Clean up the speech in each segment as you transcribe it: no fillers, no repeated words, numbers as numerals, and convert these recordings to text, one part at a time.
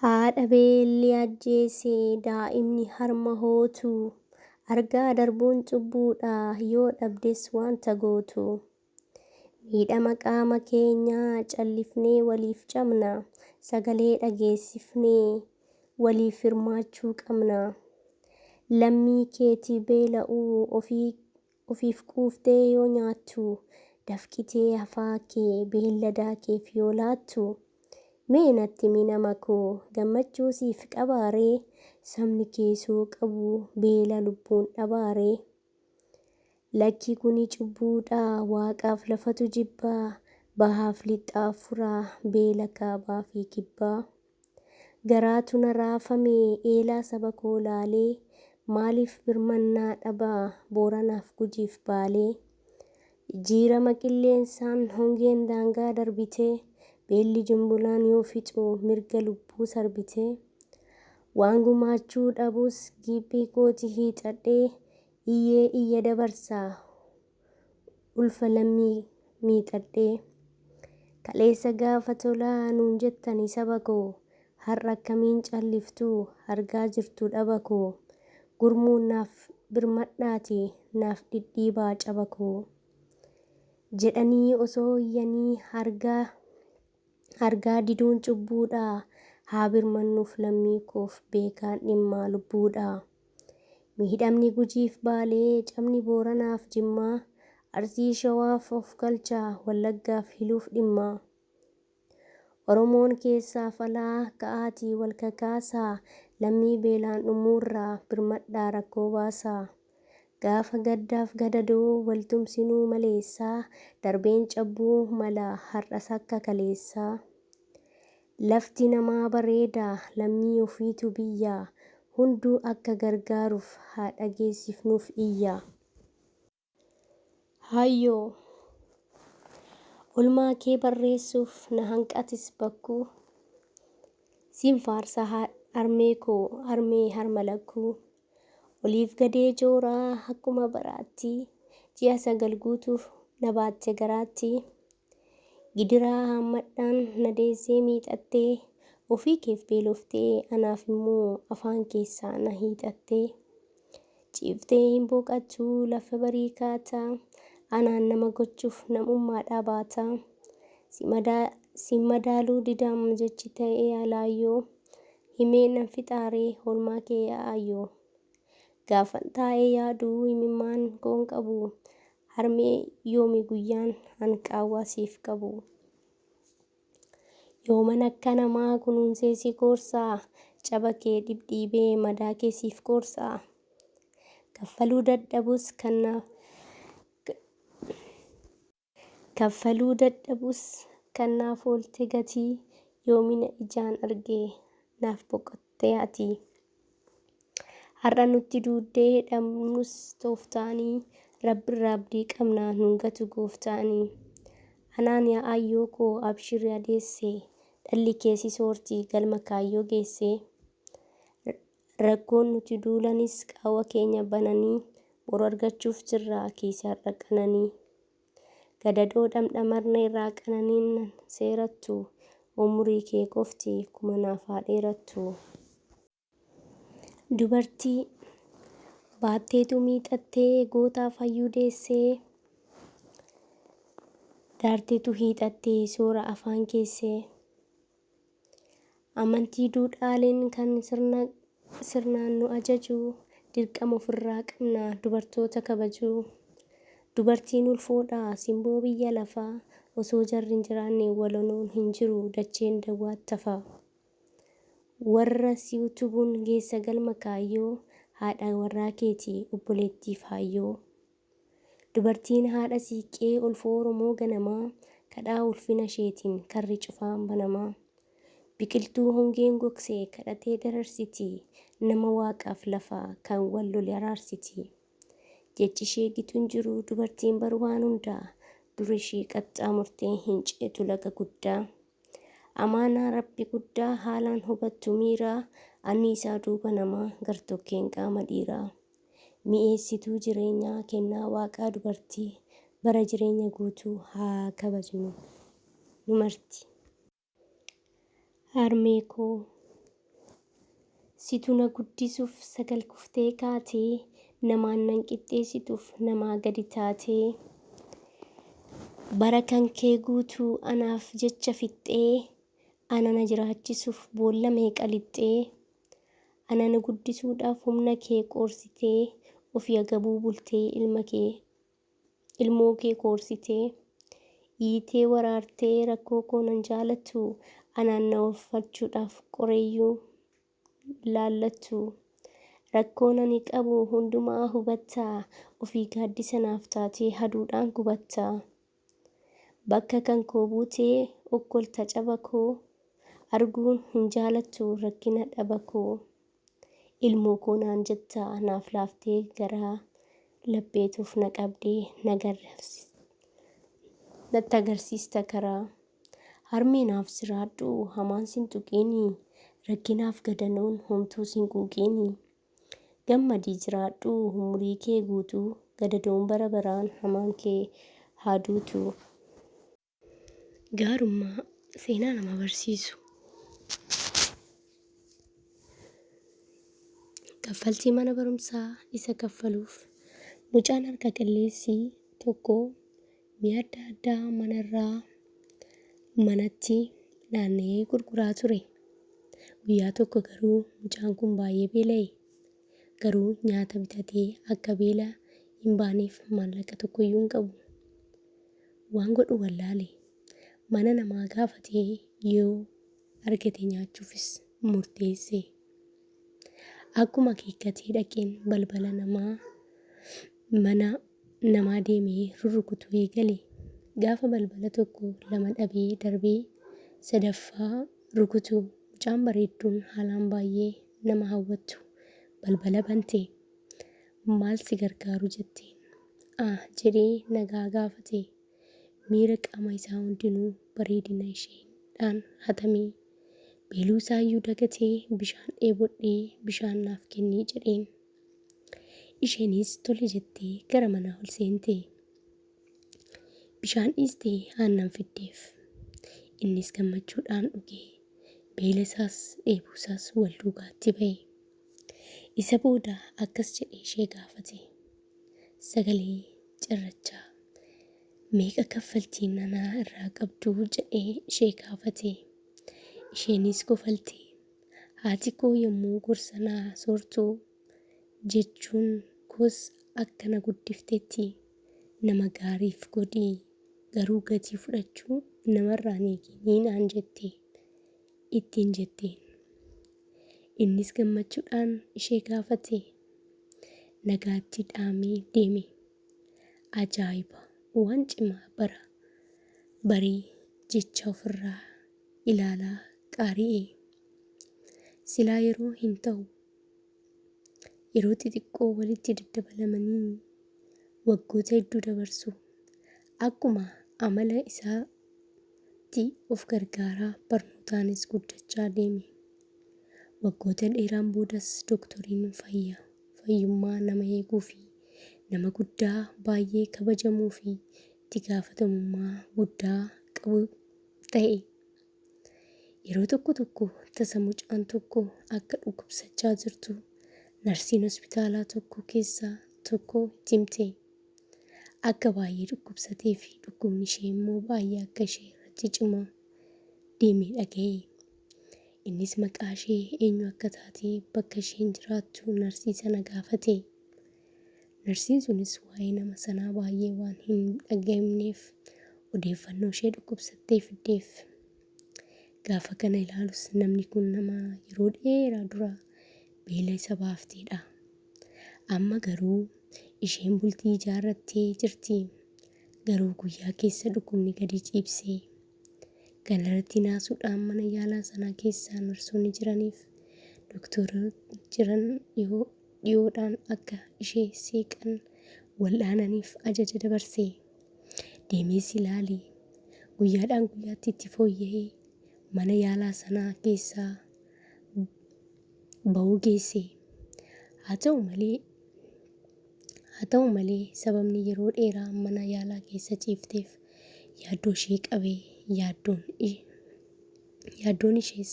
Haadha beelli ajjeesee daa'imni harma hootu, argaa darbuun cubbuudha yoo dhabdes wanta gootu. Miidhama qaama keenyaa callifnee waliif cabna, sagalee dhageessifnee waliif hirmaachuu qabna. Lammii keetii beela'uu ofiif quuftee yoo nyaattu, dafqitee hafaa kee beelladaa keef yoo laattu. Mee natti himi nama koo gammachuu siif qabaaree, sabni keessoo qabu beela lubbuun dhabaaree. Lakki kuni cubbuudhaa waaqaaf lafatu jibbaa, bahaaf lixaa furaa beela kaabaa fi kibbaa. Garaatu na raafame eelaa saba koo laalee, maaliif birmannaa dhabaa booranaaf gujiif baalee. Jijjiirama qilleensaan hongeen daangaa darbitee, beelli jumbulaan yoo fixu mirga lubbuu sarbitee. Waan gumaachuu dhabus giphii kooti hiixadhee, iyyee iyya dabarsaa ulfa lammii miixadhee. Kaleessa gaafa tolaa nuun jettani saba koo, har'a akkamiin calliftuu argaa jirtu dhaba koo. Gurmuun naaf birmadhaati naaf dhidhiibaa caba koo. Jedhanii osoo iyyanii argaa diduun cubbuudhaa, haa birmannuuf lammii koof beekaan dhimmaa lubbuudhaa. Miidhamni gujiif baalee cabni booranaaf jimmaa, arsii shawaaf of galchaa wallaggaaf hiluuf dhimmaa. Oromoon keessaaf alaa ka'aatii wal kakaasaa, lammii beelaan dhumuurraa birmadhaa rakkoo baasaa. Gaafa gaddaaf gadadoo waltumsinuu maleessaa, darbeen cabbuu mala har'as akka kaleessaa. Lafti namaa bareedaa lammii ofiitu biyyaa, hunduu akka gargaaruuf haa dhageessifnuuf iyyaa. Hayyoo olmaa kee barreessuuf na hanqatis bakkuu, siin faarsa harmee koo harmee harma lakkuu. Oliif gadee jooraa akkuma baraatti, ji'a 9 guutuuf na baatte garaatti. Gidiraa hammadhaan na deessee miixattee, ofii keef beeloftee anaaf immoo afaan keessaa na hiixattee. Ciiftee hin boqattuu lafa barii kaataa, anaan nama gochuuf namummaadhaa baataa. Si madaaluu didam jechi ta'ee alaayyoo, himee nan fixaaree olmaa kee yaa'ayyoo. Gaafan taa'ee yaaduu imimmaan koon qabu, harmee yoomi guyyaan hanqaawwaa siif qabu. Yooman akka namaa kunuunsee si koorsaa, caba kee dhibdhiibee madaa kee siif koorsaa. Kaffaluu dadhabus kan naaf oolte gatii, yoomina ijaan argee naaf boqottee ati. Har'a nutti duuddee dhabnus tooftaanii, Rabbiirraa abdii qabnaa nun gatu gooftaanii. Anaan yaa'ayyoo koo abshirri adeessee, dhalli kee si soortii galma kaayyoo geessee. Rakkoon nuti duulanis qaawwa keenya bananii, boru argachuuf jirraa kiisii har'a qananii. Gadadoo dhamdhamarna irraa qananiin seerattu, umurii kee qofti kuma naaf haa dheerattu. Dubartii baatteetu miixattee gootaaf hayyuu deessee, daarteetu hiixattee soora afaan keessee. Amantii duudhaaleen kan sirnaan nu ajaju, dirqama ofirraa qabna dubartoota kabajuu. Dubartiin ulfoodhaa simboo biyya lafaa, osoo jarri hin jiraanne walonoon hin jiru dacheen dawwaatti hafaa. Warra si utubuun geessa galma kaayyoo, haadha warraa keetii obboleettiif hayyoo. Dubartiin haadha siiqqee ulfoo Oromoo ganamaa, kadhaa ulfina isheetiin karri cufaan banamaa. Biqiltuu hongeen gogsee kadhatee dararsiti, nama waaqaaf lafaa kan wal lole araarsiti. Jechi ishee gituun jiru dubartiin baru waan hundaa, dura ishee qaxxaamurtee hin ceetu laga guddaa. Amaanaa Rabbi guddaa haalaan hubattu miiraa, anniisaa duuba namaa gartokkeen qaama dhiiraa. Mi'eessituu jireenyaa kennaa waaqaa dubartii, bara jireenya guutuu haa kabajnu nu marti. Harmee koo Situ na guddisuuf sagal kuftee kaatee namaan nan qixxeessituuf namaa gadi taatee. Bara kan kee guutuu anaaf jecha fixxee ana na jiraachisuuf boolla meeqa lixxee. Ana na guddisuudhaaf humna kee qoorsitee ofii agabuu bultee ilmoo kee koorsitee. Hiitee waraartee rakkoo koo nan jaalattu anaan na oolfachuudhaaf qoreeyyuu laallattu. Rakkoon ani qabu hundumaa hubattaa ofii gaaddisa naaf taatee haduudhaan gubattaa. Bakka kan koo buutee okkolta caba koo arguun hin jaalattu rakkina dhaba koo. Ilmoo koo naan jettaa naaf laaftee garaa labbeetuuf na qabdee natti agarsiista karaa. Harmee naaf siraadhu hamaan sin tuqiinii rakkinaaf gadanoon homtuu sin quuqiinii. Gammadii jiraadhu umurii kee guutuu gadadoon bara baraan hamaan kee haa duutu. Gaarummaa seenaa nama barsiisu. Kaffaltii mana barumsaa isa kaffaluuf mucaan harka qalleessii tokko mi'a adda addaa manarraa manatti naanna'ee gurguraa ture. Guyyaa tokko garuu mucaan kun baay'ee beela'e. Garuu nyaata bitatee akka beela hin baaneef maallaqa tokkoyyuu hin qabu. Waan godhu wallaale. Mana namaa gaafatee yoo argate nyaachuufis murteesse. Akkuma akeekkatee dhaqeen balbala mana namaa deemee rurrukutuu eegale. Gaafa balbala tokko lama dhabee darbee sadaffaa rukutu mucaan bareedduun haalaan baay'ee nama hawwattu balbala bante. Maal si gargaaru jetteen jedhee nagaa gaafate. Miira qaama isaa hundinuu bareedina isheedhaan hatamee. Beeluu isaayyuu dagatee bishaan dheebodhee bishaan naaf kennii jedheen. Isheenis tole jettee gara manaa ol seente. Bishaan dhiistee aannan fiddeef. Innis gammachuudhaan dhugee beela isaas dheebuu isaas wal duugaatti ba'e. Isa booda akkas jedhee ishee gaafate. Sagalee cirrachaa meeqa kaffaltii nanaa irraa qabdu jedhee ishee gaafate. Isheenis kofaltee haati koo yommuu gorsa naa soortu jechuun koos akkana guddiftetti nama gaariif godhii garuu gatii fudhachuu namarraa eeginii naan jette ittiin jetteen. Innis gammachuudhaan ishee gaafate. Nagaatti dhaamee deeme. Ajaa'iba waan cimaa barii jecha ofirraa ilaalaa qaari'ee. Silaa yeroo hin ta'u yeroo xixiqqoo walitti daddabalamanii waggoota hedduu dabarsu. Akkuma amala isaatti of gargaaraa barnootaanis guddachaa deeme. Waggoota dheeraan boodas dooktoriin fayyummaa nama eeguu fi nama guddaa baay'ee kabajamuu fi itti gaafatamummaa guddaa qabu ta'e. Yeroo tokko tasa mucaan tokko akka dhukkubsachaa jirtu narsiin hospitaalaa tokko keessaa tokko itti himte. Akka baay'ee dhukkubsatee fi dhukkubni ishee immoo baay'ee akka ishee irratti cimaa deemee dhaga'e. Innis maqaa ishee eenyu akka taate bakka isheen jiraattu narsii sana gaafate. Narsiin sunis waa'ee nama sanaa baay'ee waan hin dhaga'amneef odeeffannoo ishee dhukkubsattee fiddeef. Gaafa kana ilaalus namni kun nama yeroo dheeraa dura beela isa baafteedha. Amma garuu isheen bultii ijaarrattee jirti. Garuu guyyaa keessa dhukkubni gadi ciibsee. Ganarratti naasuudhaan mana yaalaa sanaa keessaa narsoonni jiraniif dooktorri jiran dhiyoodhaan akka ishee seeqan wal'aananiif ajaja dabarse. Deemees ilaale. Guyyaadhaan guyyaatti itti fooyya'ee mana yaalaa sanaa keessaa ba'uu geesse. Haa ta'u malee sababni yeroo dheeraa mana yaalaa keessa ciifteef yaaddoo ishee qabee yaaddoon ishees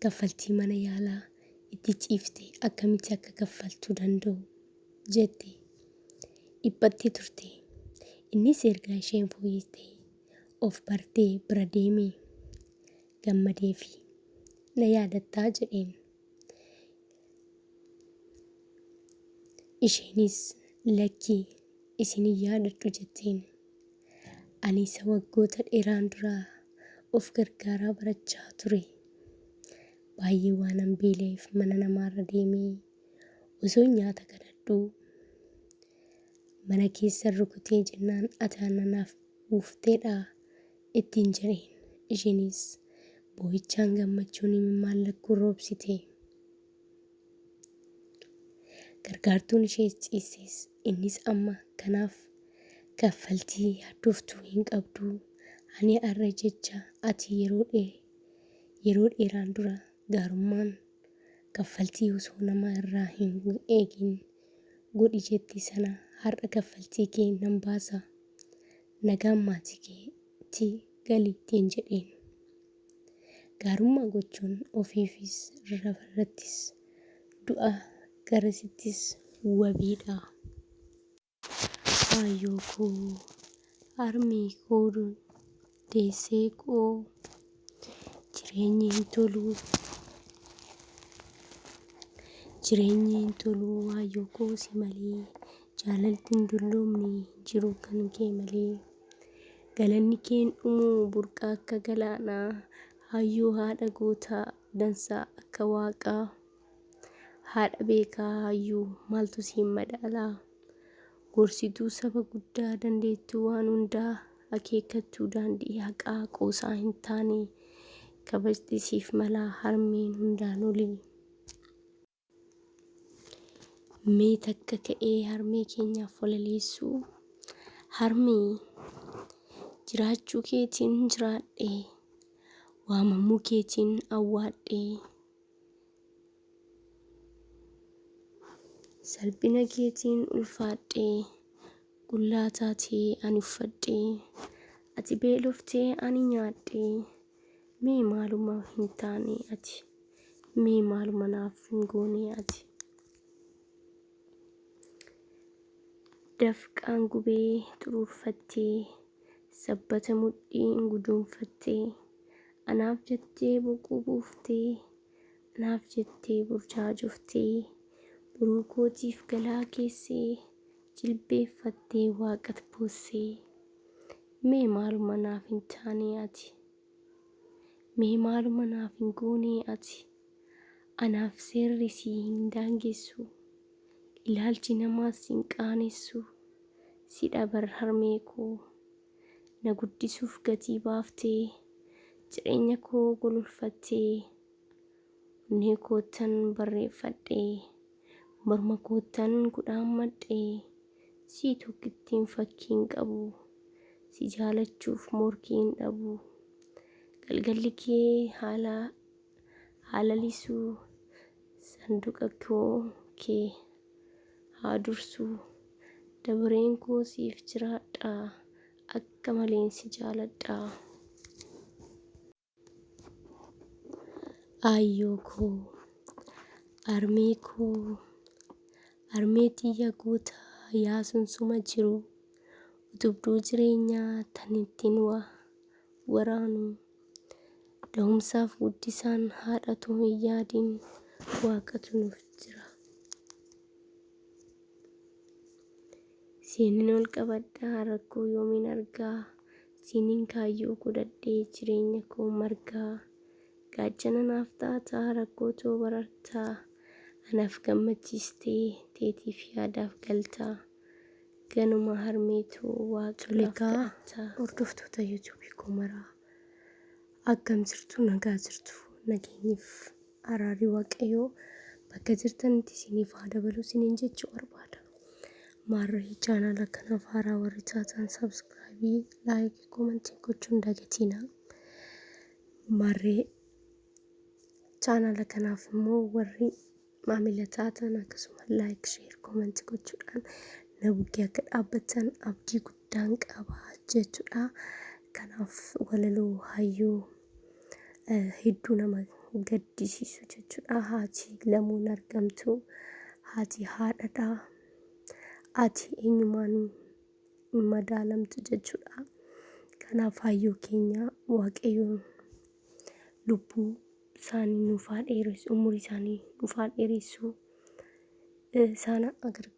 kaffaltii mana yaalaa itti ciifte akkamitti akka kaffaltuu danda'u jette dhiphattee turte. Innis ergaa isheen fooyyessitee of bartee bira deemee gammadee fi na yaadattaa jedheen. Isheenis lakkii isin hin yaadadhu jetteen. Ani isa waggoota dheeraan duraa of gargaaraa barachaa ture. Baay'ee waanan beeleef mana namaarra deemee osoo nyaata kadhadhuu mana keessa rukutee jennaan ati aannan naaf buufteedhaa ittiin jedheen. Isheenis boo'ichaan gammachuun imimmaan lakkuu roobsite. Gargaartuun ishee ciises innis amma kanaaf kaffaltii haddooftuu hin qabdu. Ani har'a jecha ati yeroo dheeraan dura gaarummaan kaffaltii osoo nama irraa hin eegin godhi jetti sana har'a kaffaltii kee nan baasa. Nagaan maatii keetti galii ittiin jedheen. Gaarummaa gochuun ofiifis lafarrattis du'a garasittis wabiidha. Aayyoo koo harmee koo deessee koo jireenyi hin tolu aayyoo koo si malee jaalalli hin dulloomne jiru kan kee malee. Galanni kee hin dhumu burqaa akka galaanaa aayyoo haadha gootaa dansaa akka waaqaa. Haadha beekaa aayyoo maaltu siin madaalaa. Gorsituu saba guddaa dandeettuu waan hundaa akeekattuu daandii haqaa qoosaa hin taane kabajni siif malaa harmeen hundaan olii. Mee takka ka'ee harmee keenyaaf walaleessuu. Harmee jiraachuu keetiin jiraadhee waamamuu keetiin awwaadhee salphina keetiin ulfaadhee qullaa taatee ani uffadhee ati beeloftee ani nyaadhee. Mee maaluma hin taane ati mee maaluma naaf hin goone ati. Dafqaan gubee xuruurfattee sabbata mudhiin guduunfattee anaaf jettee boquu buuftee anaaf jettee burjaajoftee buruu kootiif galaa keessee jilbeeffattee waaqat boossee. Mee maaluma naaf hin taane ati mee maaluma naaf hin goone ati. Anaaf seerri si hin daangessu ilaalchi namaas hin qaanessu. Si dhabar harmee koo na guddisuuf gatii baaftee jireenya koo gololfattee onnee koottan barreeffadhee morma koottan kudhaammadhee. Si tokkittiin fakkiin qabu si jaalachuuf morkiin dhabu. Galgalli kee haalalisuu sanduqa kee haa dursuu. Dabareen koo siif jiraadhaa akka maleen si jaaladhaa. Aayyoo koo harmee koo harmee xiyya gootaa yaa sunsuma jiru utubduu jireenyaa tan ittiin waraanu. Da'umsaaf guddisaan haadhatu hin yaadin waaqatu nuuf jira. Siiniin ol qabadhaa rakkoo yoomiin argaa. Siiniin kaayyoo godhadhee jireenya koo margaa. Gaachana naaf taataa rakkoo too barartaa. Anaaf gammachiistee teetiif yaadaaf galtaa. Ganuma harmeetoo waaqaaf kadhattaa. Hordoftoota yuutuubii koo maraa akkam jirtu nagaa jirtu nageenyiif araarri waaqayyoo bakka jirtanitti isiniif haa dabalu isiniin jechuu barbaada. Maarree chaanala kanaaf haaraa warri taatan sabskraayibii laayikii koomentii gochuun dagatinaa. Maarree chaanala kanaaf immoo warri maamila taatan akkasuma laayik sheer koomentii gochuudhaan na bukkee akka dhaabbattan abdii guddaan qaba jechuudha. Kanaaf walaloo hayyoo hedduu nama gaddisiisu jechuudha. Haati lamuun argamtu. Haati haadhadha. Ati eenyumaan madaalamtu jechuudha. Kanaaf hayyuu keenya Waaqayyoon lubbuu isaanii nuuf haa dheeressu, umurii isaanii nuuf haa dheeressu, isaan gargaaru.